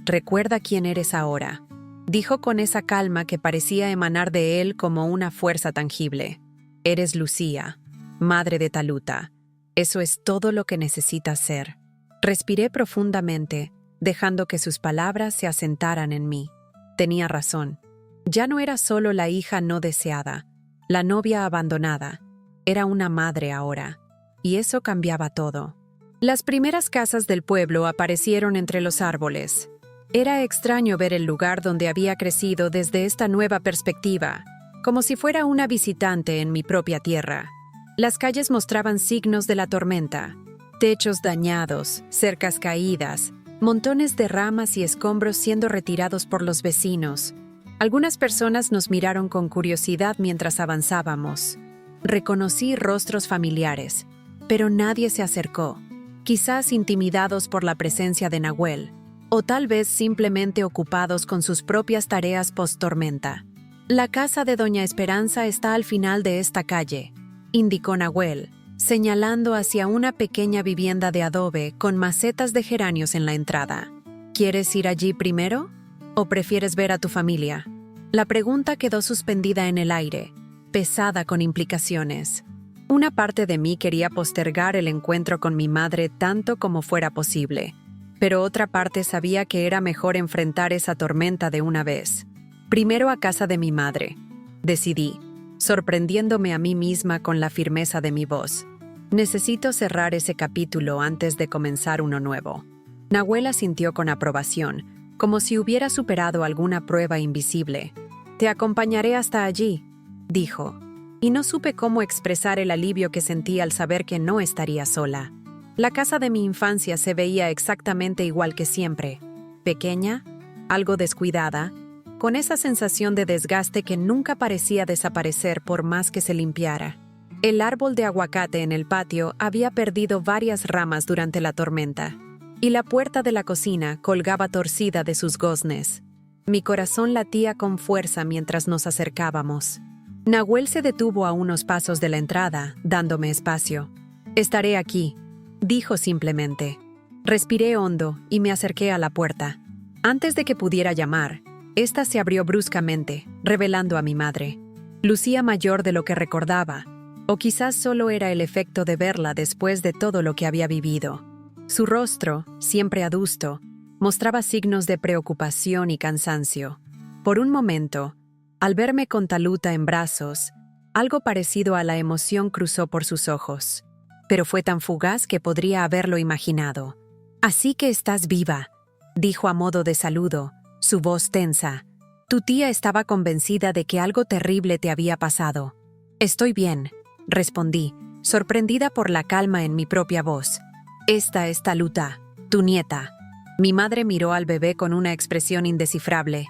«Recuerda quién eres ahora», dijo con esa calma que parecía emanar de él como una fuerza tangible. «Eres Lucía, madre de Taluta. Eso es todo lo que necesitas ser». Respiré profundamente, dejando que sus palabras se asentaran en mí. Tenía razón. Ya no era solo la hija no deseada, la novia abandonada. Era una madre ahora. Y eso cambiaba todo. Las primeras casas del pueblo aparecieron entre los árboles. Era extraño ver el lugar donde había crecido desde esta nueva perspectiva, como si fuera una visitante en mi propia tierra. Las calles mostraban signos de la tormenta: techos dañados, cercas caídas, montones de ramas y escombros siendo retirados por los vecinos. Algunas personas nos miraron con curiosidad mientras avanzábamos. Reconocí rostros familiares, pero nadie se acercó, quizás intimidados por la presencia de Nahuel, o tal vez simplemente ocupados con sus propias tareas post-tormenta. «La casa de Doña Esperanza está al final de esta calle», indicó Nahuel, señalando hacia una pequeña vivienda de adobe con macetas de geranios en la entrada. «¿Quieres ir allí primero? ¿O prefieres ver a tu familia?» La pregunta quedó suspendida en el aire, pesada con implicaciones. Una parte de mí quería postergar el encuentro con mi madre tanto como fuera posible, pero otra parte sabía que era mejor enfrentar esa tormenta de una vez. «Primero a casa de mi madre», decidí, sorprendiéndome a mí misma con la firmeza de mi voz. «Necesito cerrar ese capítulo antes de comenzar uno nuevo». Nahuel asintió con aprobación, como si hubiera superado alguna prueba invisible. «Te acompañaré hasta allí», dijo, y no supe cómo expresar el alivio que sentí al saber que no estaría sola. La casa de mi infancia se veía exactamente igual que siempre, pequeña, algo descuidada, con esa sensación de desgaste que nunca parecía desaparecer por más que se limpiara. El árbol de aguacate en el patio había perdido varias ramas durante la tormenta. y la puerta de la cocina colgaba torcida de sus goznes. Mi corazón latía con fuerza mientras nos acercábamos. Nahuel se detuvo a unos pasos de la entrada, dándome espacio. «Estaré aquí», dijo simplemente. Respiré hondo y me acerqué a la puerta. Antes de que pudiera llamar, esta se abrió bruscamente, revelando a mi madre. Lucía mayor de lo que recordaba, o quizás solo era el efecto de verla después de todo lo que había vivido. Su rostro, siempre adusto, mostraba signos de preocupación y cansancio. Por un momento, al verme con Taluta en brazos, algo parecido a la emoción cruzó por sus ojos. Pero fue tan fugaz que podría haberlo imaginado. «Así que estás viva», dijo a modo de saludo, su voz tensa. «Tu tía estaba convencida de que algo terrible te había pasado». «Estoy bien», respondí, sorprendida por la calma en mi propia voz. «Esta es Taluta, tu nieta». Mi madre miró al bebé con una expresión indescifrable.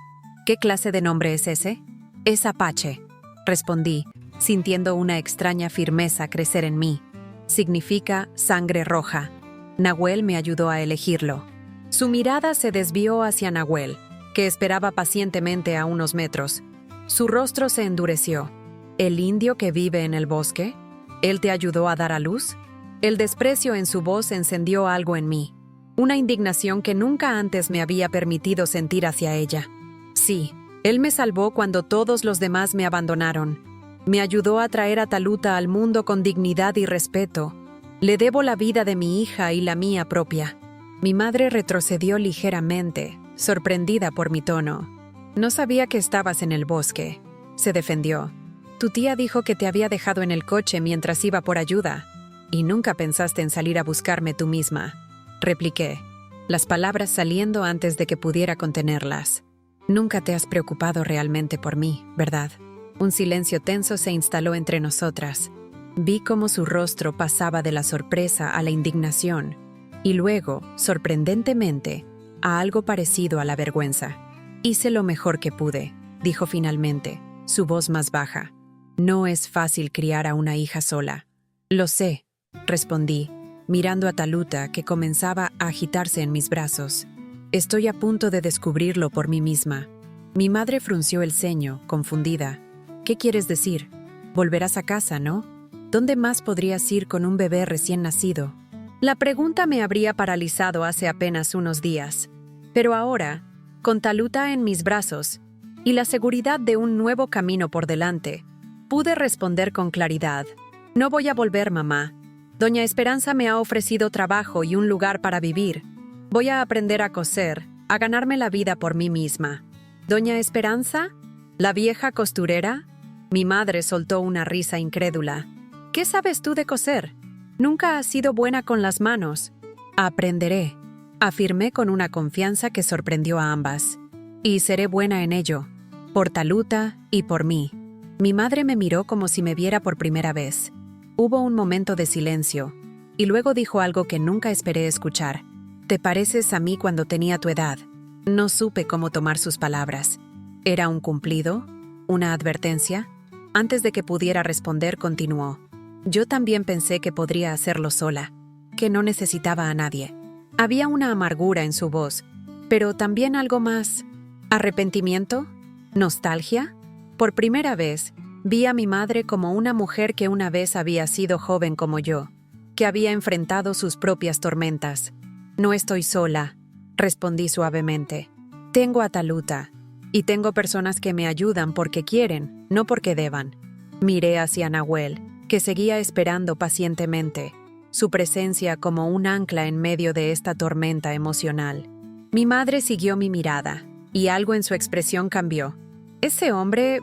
«¿Qué clase de nombre es ese?» «Es Apache», respondí, sintiendo una extraña firmeza crecer en mí. «Significa sangre roja». Nahuel me ayudó a elegirlo. Su mirada se desvió hacia Nahuel, que esperaba pacientemente a unos metros. Su rostro se endureció. ¿El indio que vive en el bosque? ¿Él te ayudó a dar a luz? El desprecio en su voz encendió algo en mí. Una indignación que nunca antes me había permitido sentir hacia ella. Sí, él me salvó cuando todos los demás me abandonaron. Me ayudó a traer a Taluta al mundo con dignidad y respeto. Le debo la vida de mi hija y la mía propia. Mi madre retrocedió ligeramente, sorprendida por mi tono. «No sabía que estabas en el bosque», se defendió. «Tu tía dijo que te había dejado en el coche mientras iba por ayuda. Y nunca pensaste en salir a buscarme tú misma», repliqué, las palabras saliendo antes de que pudiera contenerlas. «Nunca te has preocupado realmente por mí, ¿verdad?» Un silencio tenso se instaló entre nosotras. Vi cómo su rostro pasaba de la sorpresa a la indignación, y luego, sorprendentemente, a algo parecido a la vergüenza. «Hice lo mejor que pude», dijo finalmente, su voz más baja. «No es fácil criar a una hija sola». «Lo sé», respondí, mirando a Taluta que comenzaba a agitarse en mis brazos. «Estoy a punto de descubrirlo por mí misma». Mi madre frunció el ceño, confundida. «¿Qué quieres decir? Volverás a casa, ¿no? ¿Dónde más podrías ir con un bebé recién nacido?» La pregunta me habría paralizado hace apenas unos días. Pero ahora, con Taluta en mis brazos y la seguridad de un nuevo camino por delante, pude responder con claridad. «No voy a volver, mamá. Doña Esperanza me ha ofrecido trabajo y un lugar para vivir. Voy a aprender a coser, a ganarme la vida por mí misma». «¿Doña Esperanza? ¿La vieja costurera?» Mi madre soltó una risa incrédula. «¿Qué sabes tú de coser? Nunca has sido buena con las manos». «Aprenderé», afirmé con una confianza que sorprendió a ambas. «Y seré buena en ello, por Taluta y por mí». Mi madre me miró como si me viera por primera vez. Hubo un momento de silencio, y luego dijo algo que nunca esperé escuchar. «Te pareces a mí cuando tenía tu edad». No supe cómo tomar sus palabras. ¿Era un cumplido? ¿Una advertencia? Antes de que pudiera responder, continuó. «Yo también pensé que podría hacerlo sola, que no necesitaba a nadie». Había una amargura en su voz, pero también algo más. ¿Arrepentimiento? ¿Nostalgia? Por primera vez, vi a mi madre como una mujer que una vez había sido joven como yo, que había enfrentado sus propias tormentas. «No estoy sola», respondí suavemente. «Tengo a Taluta, y tengo personas que me ayudan porque quieren, no porque deban». Miré hacia Nahuel, que seguía esperando pacientemente, su presencia como un ancla en medio de esta tormenta emocional. Mi madre siguió mi mirada, y algo en su expresión cambió. «Ese hombre…»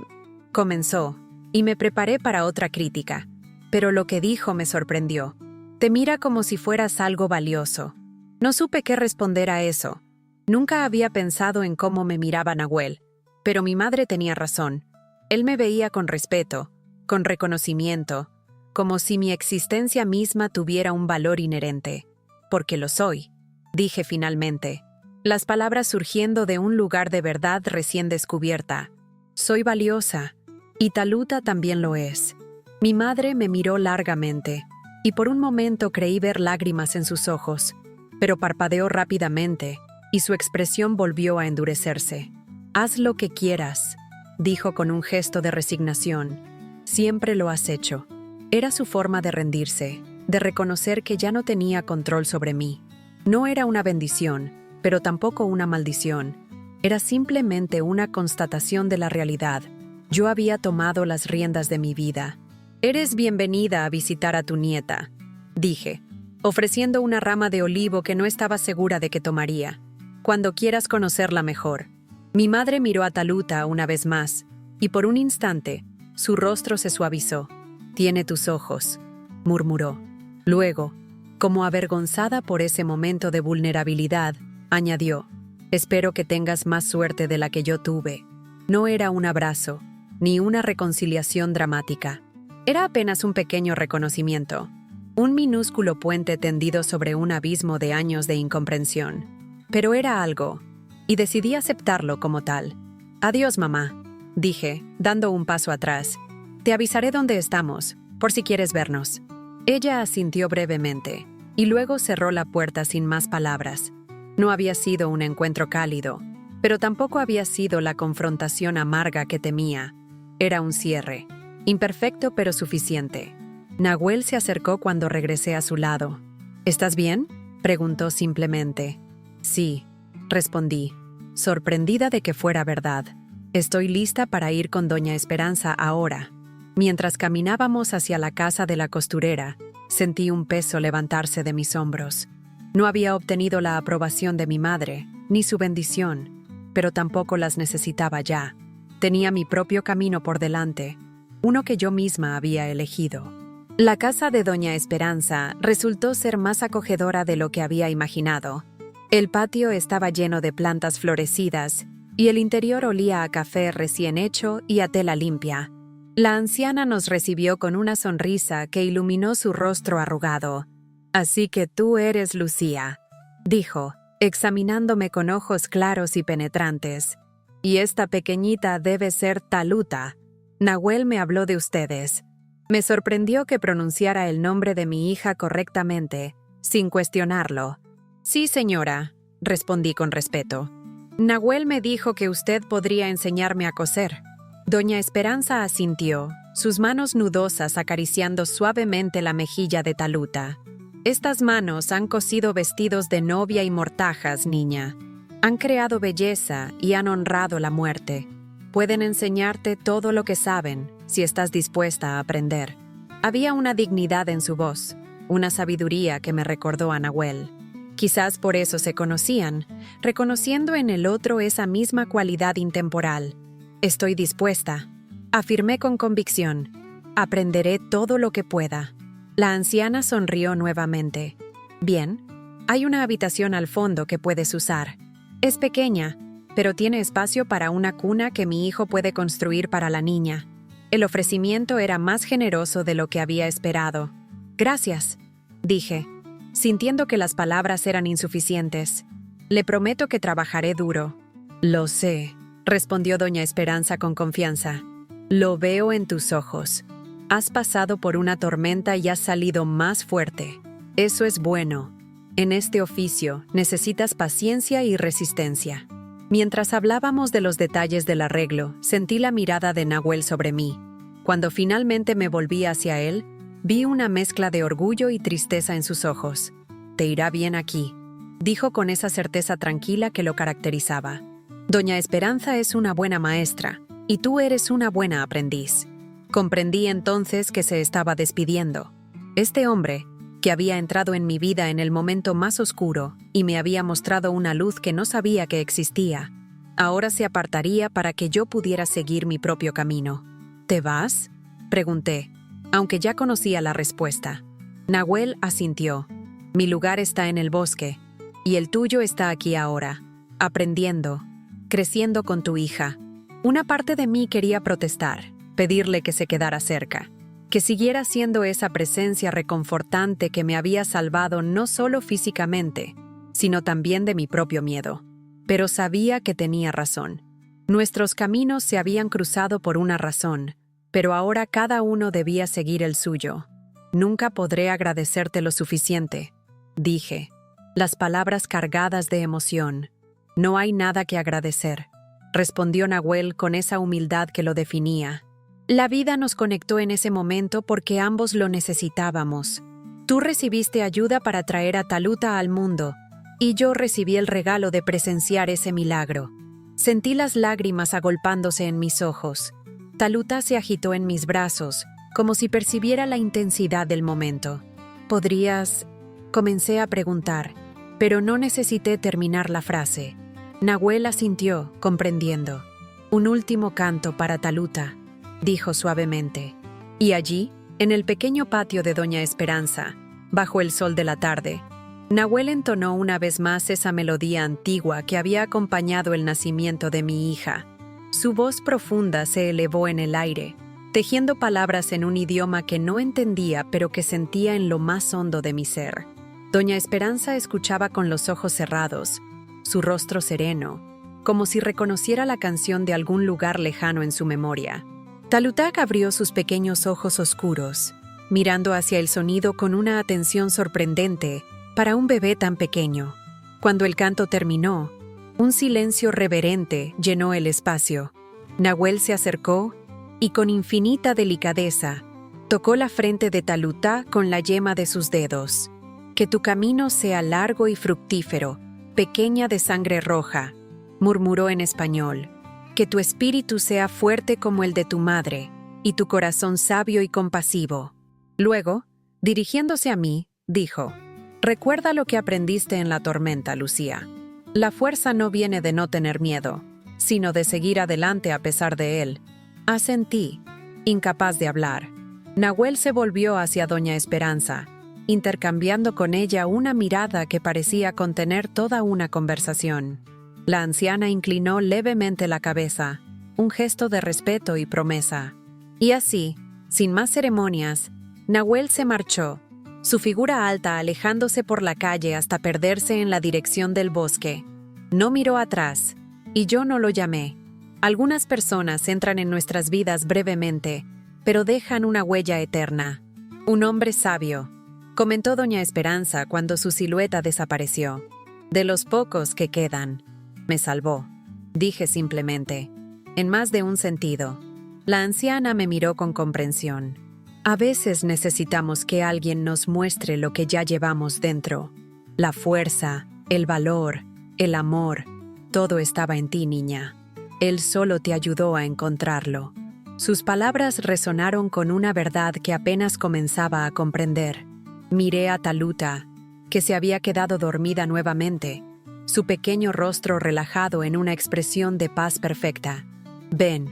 comenzó, y me preparé para otra crítica, pero lo que dijo me sorprendió. «Te mira como si fueras algo valioso». No supe qué responder a eso. Nunca había pensado en cómo me miraba Nahuel, pero mi madre tenía razón. Él me veía con respeto, con reconocimiento, como si mi existencia misma tuviera un valor inherente. «Porque lo soy», dije finalmente, las palabras surgiendo de un lugar de verdad recién descubierta. «Soy valiosa, y Taluta también lo es». Mi madre me miró largamente, y por un momento creí ver lágrimas en sus ojos. pero parpadeó rápidamente y su expresión volvió a endurecerse. «Haz lo que quieras», dijo con un gesto de resignación. «Siempre lo has hecho». Era su forma de rendirse, de reconocer que ya no tenía control sobre mí. No era una bendición, pero tampoco una maldición. Era simplemente una constatación de la realidad. Yo había tomado las riendas de mi vida. «Eres bienvenida a visitar a tu nieta», dije, ofreciendo una rama de olivo que no estaba segura de que tomaría. «Cuando quieras conocerla mejor». Mi madre miró a Taluta una vez más, y por un instante, su rostro se suavizó. «Tiene tus ojos», murmuró. Luego, como avergonzada por ese momento de vulnerabilidad, añadió, «Espero que tengas más suerte de la que yo tuve». No era un abrazo, ni una reconciliación dramática. Era apenas un pequeño reconocimiento, un minúsculo puente tendido sobre un abismo de años de incomprensión. Pero era algo, y decidí aceptarlo como tal. «Adiós, mamá», dije, dando un paso atrás. «Te avisaré dónde estamos, por si quieres vernos». Ella asintió brevemente, y luego cerró la puerta sin más palabras. No había sido un encuentro cálido, pero tampoco había sido la confrontación amarga que temía. Era un cierre, imperfecto pero suficiente. Nahuel se acercó cuando regresé a su lado. «¿Estás bien?», preguntó simplemente. «Sí», respondí, sorprendida de que fuera verdad. «Estoy lista para ir con doña Esperanza ahora». Mientras caminábamos hacia la casa de la costurera, sentí un peso levantarse de mis hombros. No había obtenido la aprobación de mi madre, ni su bendición, pero tampoco las necesitaba ya. Tenía mi propio camino por delante, uno que yo misma había elegido. La casa de doña Esperanza resultó ser más acogedora de lo que había imaginado. El patio estaba lleno de plantas florecidas y el interior olía a café recién hecho y a tela limpia. La anciana nos recibió con una sonrisa que iluminó su rostro arrugado. «Así que tú eres Lucía», dijo, examinándome con ojos claros y penetrantes. «Y esta pequeñita debe ser Taluta. Nahuel me habló de ustedes». Me sorprendió que pronunciara el nombre de mi hija correctamente, sin cuestionarlo. «Sí, señora», respondí con respeto. «Nahuel me dijo que usted podría enseñarme a coser». Doña Esperanza asintió, sus manos nudosas acariciando suavemente la mejilla de Taluta. «Estas manos han cosido vestidos de novia y mortajas, niña. Han creado belleza y han honrado la muerte. Pueden enseñarte todo lo que saben, si estás dispuesta a aprender». Había una dignidad en su voz, una sabiduría que me recordó a Nahuel. Quizás por eso se conocían, reconociendo en el otro esa misma cualidad intemporal. «Estoy dispuesta», afirmé con convicción. «Aprenderé todo lo que pueda». La anciana sonrió nuevamente. «Bien, hay una habitación al fondo que puedes usar. Es pequeña, pero tiene espacio para una cuna que mi hijo puede construir para la niña». El ofrecimiento era más generoso de lo que había esperado. «Gracias», dije, sintiendo que las palabras eran insuficientes. «Le prometo que trabajaré duro». «Lo sé», respondió doña Esperanza con confianza. «Lo veo en tus ojos. Has pasado por una tormenta y has salido más fuerte. Eso es bueno. En este oficio necesitas paciencia y resistencia». Mientras hablábamos de los detalles del arreglo, sentí la mirada de Nahuel sobre mí. Cuando finalmente me volví hacia él, vi una mezcla de orgullo y tristeza en sus ojos. «Te irá bien aquí», dijo con esa certeza tranquila que lo caracterizaba. «Doña Esperanza es una buena maestra, y tú eres una buena aprendiz». Comprendí entonces que se estaba despidiendo. Este hombre, que había entrado en mi vida en el momento más oscuro y me había mostrado una luz que no sabía que existía, ahora se apartaría para que yo pudiera seguir mi propio camino. «¿Te vas?», pregunté, aunque ya conocía la respuesta. Nahuel asintió. «Mi lugar está en el bosque, y el tuyo está aquí ahora, aprendiendo, creciendo con tu hija». Una parte de mí quería protestar, pedirle que se quedara cerca, que siguiera siendo esa presencia reconfortante que me había salvado no solo físicamente, sino también de mi propio miedo. Pero sabía que tenía razón. Nuestros caminos se habían cruzado por una razón, pero ahora cada uno debía seguir el suyo. «Nunca podré agradecerte lo suficiente», dije. las palabras cargadas de emoción. No hay nada que agradecer, respondió Nahuel con esa humildad que lo definía. La vida nos conectó en ese momento porque ambos lo necesitábamos. Tú recibiste ayuda para traer a Taluta al mundo, y yo recibí el regalo de presenciar ese milagro. Sentí las lágrimas agolpándose en mis ojos. Taluta se agitó en mis brazos, como si percibiera la intensidad del momento. ¿Podrías...? Comencé a preguntar, pero no necesité terminar la frase. Nahuel asintió, comprendiendo. Un último canto para Taluta, dijo suavemente. Y allí, en el pequeño patio de Doña Esperanza, bajo el sol de la tarde, Nahuel entonó una vez más esa melodía antigua que había acompañado el nacimiento de mi hija. Su voz profunda se elevó en el aire, tejiendo palabras en un idioma que no entendía pero que sentía en lo más hondo de mi ser. Doña Esperanza escuchaba con los ojos cerrados, su rostro sereno, como si reconociera la canción de algún lugar lejano en su memoria. Talutak abrió sus pequeños ojos oscuros, mirando hacia el sonido con una atención sorprendente para un bebé tan pequeño. Cuando el canto terminó, un silencio reverente llenó el espacio. Nahuel se acercó y con infinita delicadeza tocó la frente de Taluta con la yema de sus dedos. Que tu camino sea largo y fructífero, pequeña de sangre roja, murmuró en español. Que tu espíritu sea fuerte como el de tu madre, y tu corazón sabio y compasivo. Luego, dirigiéndose a mí, dijo: recuerda lo que aprendiste en la tormenta, Lucía. La fuerza no viene de no tener miedo, sino de seguir adelante a pesar de él. Asentí, incapaz de hablar. Nahuel se volvió hacia Doña Esperanza, intercambiando con ella una mirada que parecía contener toda una conversación. La anciana inclinó levemente la cabeza, un gesto de respeto y promesa. Y así, sin más ceremonias, Nahuel se marchó, su figura alta alejándose por la calle hasta perderse en la dirección del bosque. No miró atrás, y yo no lo llamé. Algunas personas entran en nuestras vidas brevemente, pero dejan una huella eterna. Un hombre sabio, comentó Doña Esperanza cuando su silueta desapareció. De los pocos que quedan. Me salvó, dije simplemente, en más de un sentido. La anciana me miró con comprensión. A veces necesitamos que alguien nos muestre lo que ya llevamos dentro. La fuerza, el valor, el amor, todo estaba en ti, niña. Él solo te ayudó a encontrarlo. Sus palabras resonaron con una verdad que apenas comenzaba a comprender. Miré a Taluta, que se había quedado dormida nuevamente, su pequeño rostro relajado en una expresión de paz perfecta. «Ven»,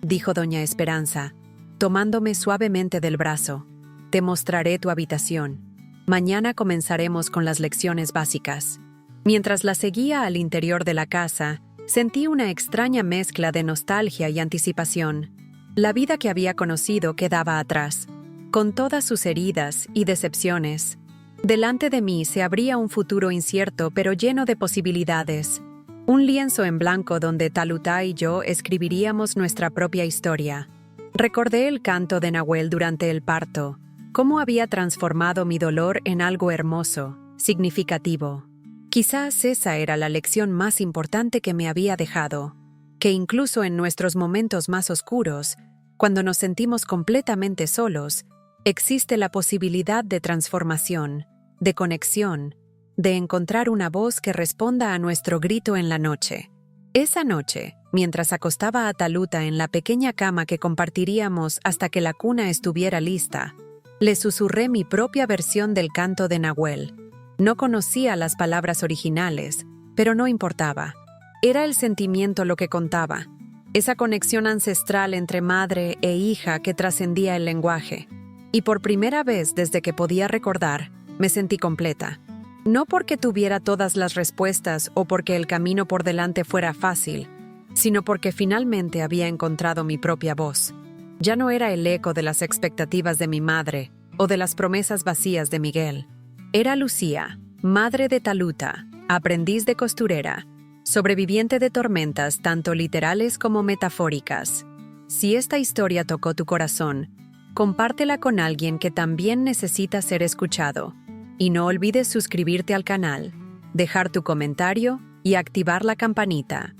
dijo Doña Esperanza, tomándome suavemente del brazo. «Te mostraré tu habitación. Mañana comenzaremos con las lecciones básicas». Mientras la seguía al interior de la casa, sentí una extraña mezcla de nostalgia y anticipación. La vida que había conocido quedaba atrás, con todas sus heridas y decepciones. Delante de mí se abría un futuro incierto pero lleno de posibilidades. Un lienzo en blanco donde Taluta y yo escribiríamos nuestra propia historia. Recordé el canto de Nahuel durante el parto, cómo había transformado mi dolor en algo hermoso, significativo. Quizás esa era la lección más importante que me había dejado, que incluso en nuestros momentos más oscuros, cuando nos sentimos completamente solos, existe la posibilidad de transformación, de conexión, de encontrar una voz que responda a nuestro grito en la noche. Esa noche, mientras acostaba a Taluta en la pequeña cama que compartiríamos hasta que la cuna estuviera lista, le susurré mi propia versión del canto de Nahuel. No conocía las palabras originales, pero no importaba. Era el sentimiento lo que contaba, esa conexión ancestral entre madre e hija que trascendía el lenguaje. Y por primera vez desde que podía recordar, me sentí completa. No porque tuviera todas las respuestas o porque el camino por delante fuera fácil, sino porque finalmente había encontrado mi propia voz. Ya no era el eco de las expectativas de mi madre o de las promesas vacías de Miguel. Era Lucía, madre de Taluta, aprendiz de costurera, sobreviviente de tormentas tanto literales como metafóricas. Si esta historia tocó tu corazón, compártela con alguien que también necesita ser escuchado. Y no olvides suscribirte al canal dejar tu comentario y activar la campanita.